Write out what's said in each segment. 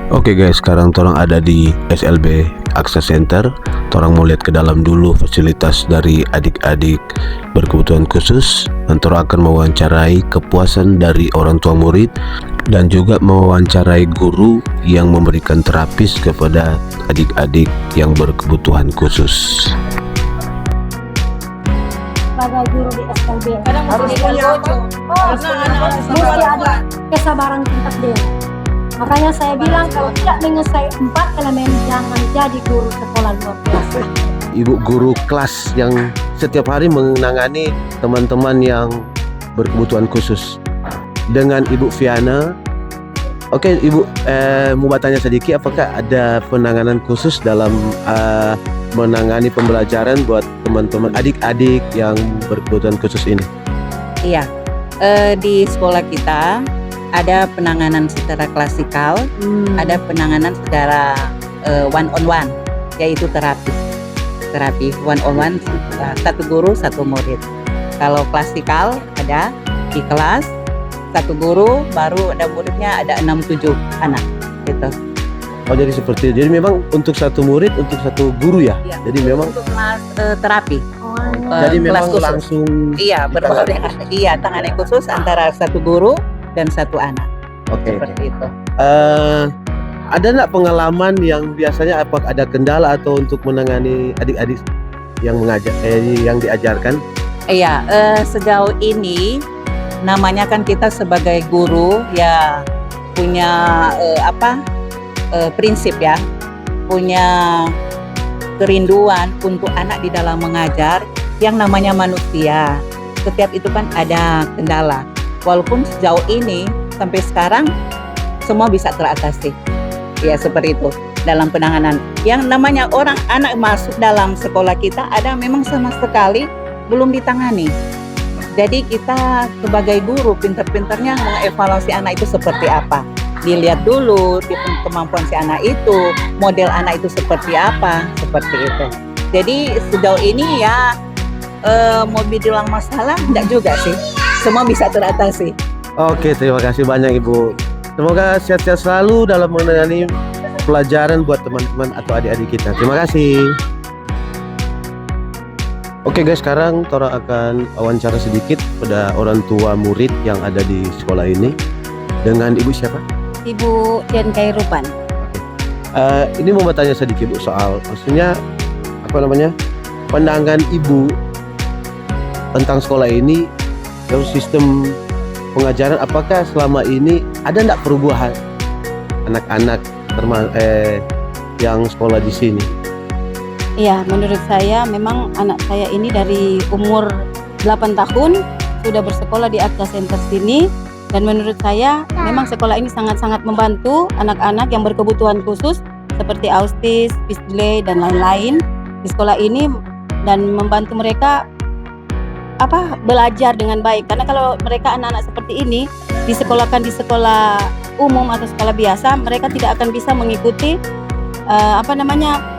Oke guys, sekarang torang ada di SLB Access Center. Torang mau lihat ke dalam dulu fasilitas dari adik-adik berkebutuhan khusus. Dan torang akan mewawancarai kepuasan dari orang tua murid dan juga mewawancarai guru yang memberikan terapis kepada adik-adik yang berkebutuhan khusus. Sebagai guru di SLB Harus punya apa? Karena anak-anak mesti ada kesabaran tingkat dia. Makanya saya bilang kalau tidak menguasai 4 elemen jangan jadi guru sekolah luar biasa. Ibu guru kelas yang setiap hari menangani teman-teman yang berkebutuhan khusus. Dengan Ibu Viana. Oke Ibu, mau bertanya sedikit, apakah ada penanganan khusus dalam menangani pembelajaran buat teman-teman adik-adik yang berkebutuhan khusus ini? Iya, di sekolah kita ada penanganan secara klasikal, ada penanganan secara one on one, yaitu terapi one on one, satu guru satu murid. Kalau klasikal ada di kelas satu guru, baru ada muridnya ada 6-7 anak gitu. Oh jadi seperti itu. Jadi memang untuk satu murid untuk satu guru ya. Iya, Jadi memang untuk kelas terapi. jadi kelas memang khusus. langsung Iya, tangannya khusus antara satu guru dan satu anak. oke. Seperti itu. Ada nggak pengalaman yang biasanya apa ada kendala atau untuk menangani adik-adik yang yang diajarkan? Iya, sejauh ini namanya kan kita sebagai guru ya punya prinsip ya, punya kerinduan untuk anak di dalam mengajar. Yang namanya manusia, setiap itu kan ada kendala. Walaupun sejauh ini sampai sekarang semua bisa teratasi. Ya seperti itu dalam penanganan. Yang namanya orang anak masuk dalam sekolah kita ada memang sama sekali belum ditangani. Jadi kita sebagai guru pintar-pintarnya mengevaluasi anak itu seperti apa. Dilihat dulu kemampuan si anak itu, model anak itu seperti apa, seperti itu. Jadi sejauh ini ya mau dibilang masalah enggak juga sih. Semua bisa teratasi. Oke, terima kasih banyak Ibu. Semoga sehat-sehat selalu dalam menangani pelajaran buat teman-teman atau adik-adik kita. Terima kasih. Oke guys, sekarang Tora akan wawancara sedikit pada orang tua murid yang ada di sekolah ini. Dengan Ibu siapa? Ibu Dian Kairupan. Ini mau bertanya sedikit Bu soal maksudnya pandangan Ibu tentang sekolah ini, dalam sistem pengajaran, apakah selama ini ada enggak perubahan anak-anak yang sekolah di sini? Iya, menurut saya memang anak saya ini dari umur 8 tahun sudah bersekolah di Access Center sini, dan menurut saya memang sekolah ini sangat-sangat membantu anak-anak yang berkebutuhan khusus seperti autis, speech delay dan lain-lain di sekolah ini, dan membantu mereka belajar dengan baik. Karena kalau mereka anak-anak seperti ini disekolahkan di sekolah umum atau sekolah biasa, mereka tidak akan bisa mengikuti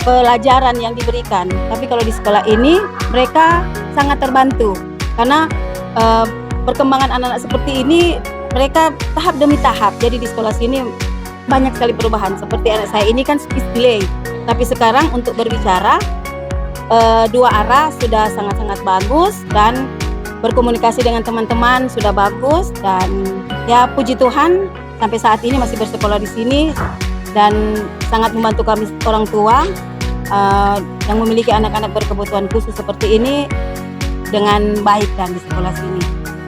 pelajaran yang diberikan. Tapi kalau di sekolah ini mereka sangat terbantu karena perkembangan anak-anak seperti ini mereka tahap demi tahap. Jadi di sekolah sini banyak sekali perubahan. Seperti anak saya ini kan speech delay, tapi sekarang untuk berbicara dua arah sudah sangat-sangat bagus, dan berkomunikasi dengan teman-teman sudah bagus, dan ya puji Tuhan sampai saat ini masih bersekolah di sini dan sangat membantu kami orang tua yang memiliki anak-anak berkebutuhan khusus seperti ini dengan baik dan di sekolah sini.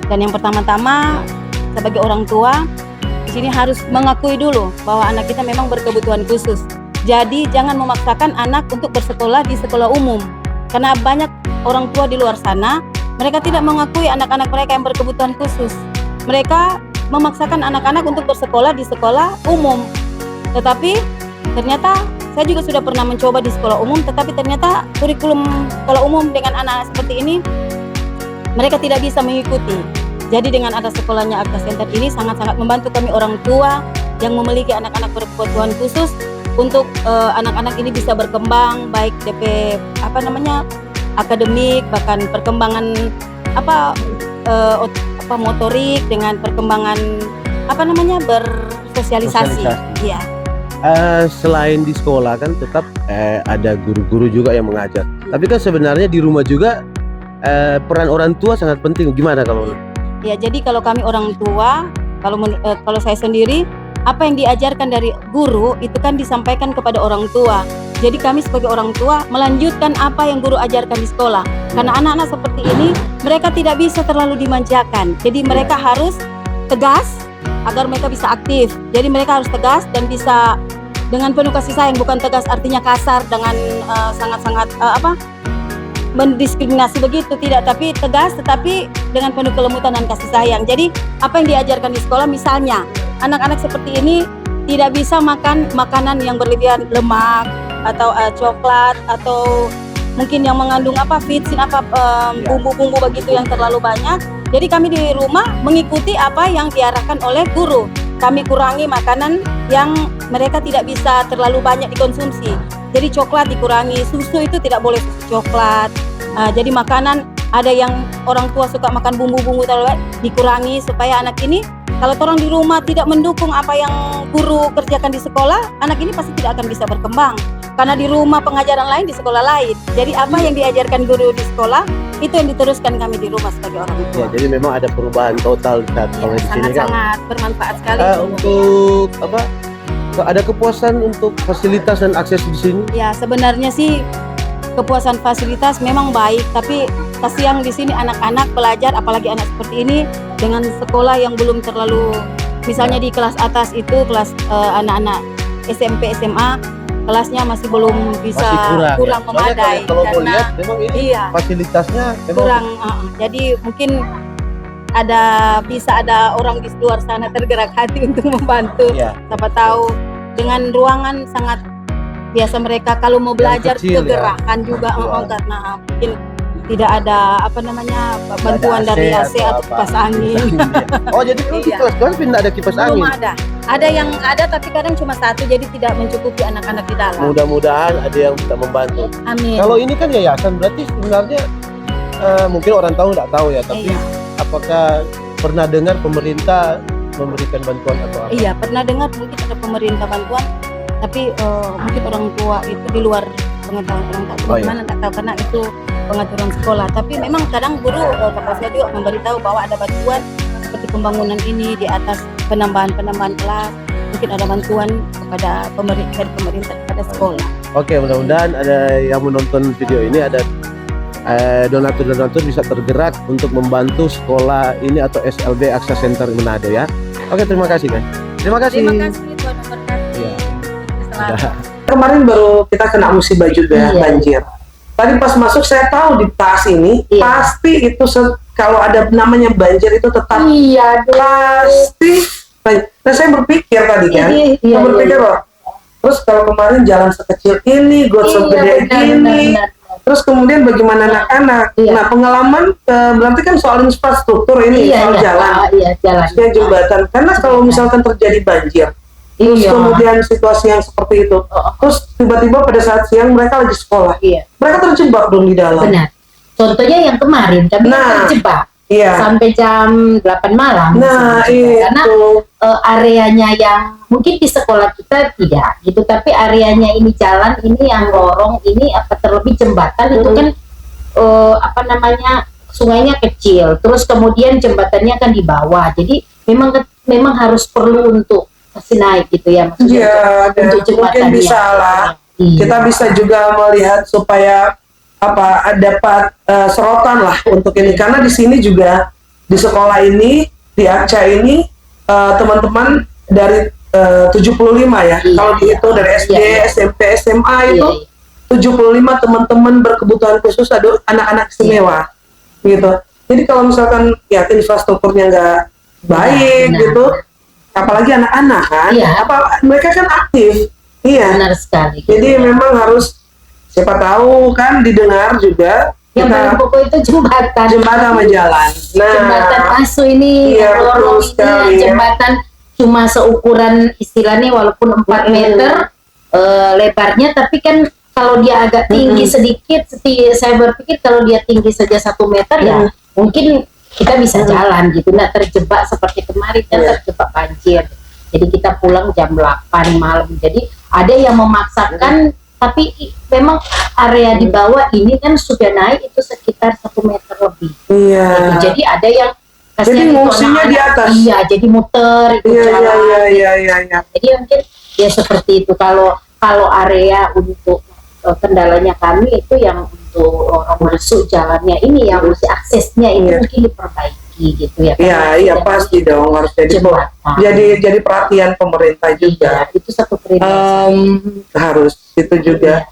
Dan yang pertama-tama sebagai orang tua di sini harus mengakui dulu bahwa anak kita memang berkebutuhan khusus. Jadi jangan memaksakan anak untuk bersekolah di sekolah umum, karena banyak orang tua di luar sana mereka tidak mengakui anak-anak mereka yang berkebutuhan khusus. Mereka memaksakan anak-anak untuk bersekolah di sekolah umum. Tetapi ternyata saya juga sudah pernah mencoba di sekolah umum, tetapi ternyata kurikulum sekolah umum dengan anak-anak seperti ini mereka tidak bisa mengikuti. Jadi dengan ada sekolahnya Access Center ini sangat-sangat membantu kami orang tua yang memiliki anak-anak berkebutuhan khusus untuk anak-anak ini bisa berkembang baik DP akademik, bahkan perkembangan motorik dengan perkembangan bersosialisasi. Iya. selain di sekolah kan tetap ada guru-guru juga yang mengajar. Tapi kan sebenarnya di rumah juga peran orang tua sangat penting. Gimana kalau? Ya, jadi kalau kami orang tua, kalau saya sendiri, apa yang diajarkan dari guru itu kan disampaikan kepada orang tua. Jadi kami sebagai orang tua melanjutkan apa yang guru ajarkan di sekolah. Karena anak-anak seperti ini mereka tidak bisa terlalu dimanjakan. Jadi mereka harus tegas agar mereka bisa aktif. Jadi mereka harus tegas dan bisa dengan penuh kasih sayang, bukan tegas artinya kasar dengan sangat-sangat mendiskriminasi begitu, tidak, tapi tegas tetapi dengan penuh kelembutan dan kasih sayang. Jadi apa yang diajarkan di sekolah, misalnya anak-anak seperti ini tidak bisa makan makanan yang berlebihan lemak atau coklat atau mungkin yang mengandung bumbu-bumbu begitu yang terlalu banyak. Jadi kami di rumah mengikuti apa yang diarahkan oleh guru. Kami kurangi makanan yang mereka tidak bisa terlalu banyak dikonsumsi. Jadi coklat dikurangi, susu itu tidak boleh susu coklat. Jadi makanan ada yang orang tua suka makan bumbu-bumbu terlalu dikurangi supaya anak ini kalau orang di rumah tidak mendukung apa yang guru kerjakan di sekolah, anak ini pasti tidak akan bisa berkembang. Karena di rumah pengajaran lain, di sekolah lain. Jadi apa yang diajarkan guru di sekolah itu yang diteruskan kami di rumah sebagai orang tua. Ya, jadi memang ada perubahan total saat kalau di sini kan. Sangat bermanfaat sekali. Untuk ada kepuasan untuk fasilitas dan akses di sini? Ya, sebenarnya sih kepuasan fasilitas memang baik, tapi kasihan di sini anak-anak pelajar, apalagi anak seperti ini dengan sekolah yang belum terlalu, misalnya di kelas atas itu kelas anak-anak SMP SMA, kelasnya masih belum bisa, masih kurang ya? Memadai Kalau mau karena lihat memang ini fasilitasnya kurang. Jadi mungkin bisa ada orang di luar sana tergerak hati untuk membantu. Ya. Siapa tahu dengan ruangan sangat biasa mereka kalau mau belajar kegerakan juga karena mungkin tidak ada bantuan dari AC atau kipas angin. Oh, jadi kalau di kelas kan tidak ada kipas angin? Belum ada. Ada yang ada tapi kadang cuma satu, jadi tidak mencukupi anak-anak di dalam. Mudah-mudahan ada yang bisa membantu. Amin. Kalau ini kan yayasan, berarti sebenarnya mungkin orang tahu tidak tahu ya, tapi apakah pernah dengar pemerintah memberikan bantuan atau apa? Iya, pernah dengar mungkin ada pemerintah bantuan, tapi mungkin orang tua itu di luar pengetahuan orang tua. Bagaimana tak tahu karena itu pengaturan sekolah. Tapi memang kadang guru kapasitas juga memberitahu bahwa ada bantuan seperti pembangunan ini di atas penambahan kelas. Mungkin ada bantuan kepada pemerintah kepada sekolah. Oke, mudah-mudahan ada yang menonton video ini, ada donatur-donatur bisa tergerak untuk membantu sekolah ini atau SLB Aksa Center Manado ya. Oke, terima kasih kan. Terima kasih. Terima kasih Tuhan memberkati. Ya. Kemarin baru kita kena musibah juga, banjir. Tadi pas masuk saya tahu di tas ini pasti itu kalau ada namanya banjir itu tetap pasti. Nah, saya berpikir tadi kan, saya berpikir loh. Terus kalau kemarin jalan sekecil ini, got segede gini, terus kemudian bagaimana anak-anak? Nah, pengalaman berarti kan soal infrastruktur ini, soal jalan, jalannya jembatan. Karena kalau misalkan terjadi banjir, terus kemudian situasi yang seperti itu, terus tiba-tiba pada saat siang mereka lagi sekolah, mereka terjebak dong di dalam. Benar. Contohnya yang kemarin kami terjebak sampai jam 8 malam. Nah, karena areanya yang mungkin di sekolah kita tidak gitu, tapi areanya ini jalan ini yang lorong ini terlebih jembatan itu kan sungainya kecil, terus kemudian jembatannya kan di bawah, jadi memang harus perlu untuk masih naik gitu ya, maksudnya untuk jembatannya. Mungkin bisa lah. Kita bisa juga melihat supaya dapat serotan lah untuk ini, karena di sini juga di sekolah ini di Akca ini teman-teman dari 75 ya, kalau dihitung dari SD, SMP, SMA itu 75 teman-teman berkebutuhan khusus, ada anak-anak istimewa gitu. Jadi kalau misalkan infrastrukturnya nggak baik gitu, apalagi anak-anak kan, mereka kan aktif, benar sekali. Jadi memang harus siapa tahu kan didengar juga. Yang paling pokok itu jembatan sama jalan. Nah, jembatan Asu ini, lorong ini, jembatan cuma seukuran istilahnya walaupun 4 meter lebarnya, tapi kan kalau dia agak tinggi sedikit, saya berpikir kalau dia tinggi saja 1 meter ya mungkin kita bisa jalan gitu, nggak terjebak seperti kemarin kan terjebak banjir. Jadi kita pulang jam 8 malam. Jadi ada yang memaksakan, tapi memang area di bawah ini kan sudah naik itu sekitar 1 meter lebih. Iya. Gitu. Jadi ada yang Jadi kasihan itu ngungsinya di anak-anak. atas. Iya, jadi muter ikut Iya, jalan. iya. Jadi mungkin ya seperti itu. Kalau area untuk kendalanya kami itu yang untuk orang masuk jalannya ini yang mesti aksesnya itu Iya. mungkin diperbaiki gitu ya. Iya pasti dong, harus jadi perhatian pemerintah juga. Iya, itu satu prioritas. Harus itu juga.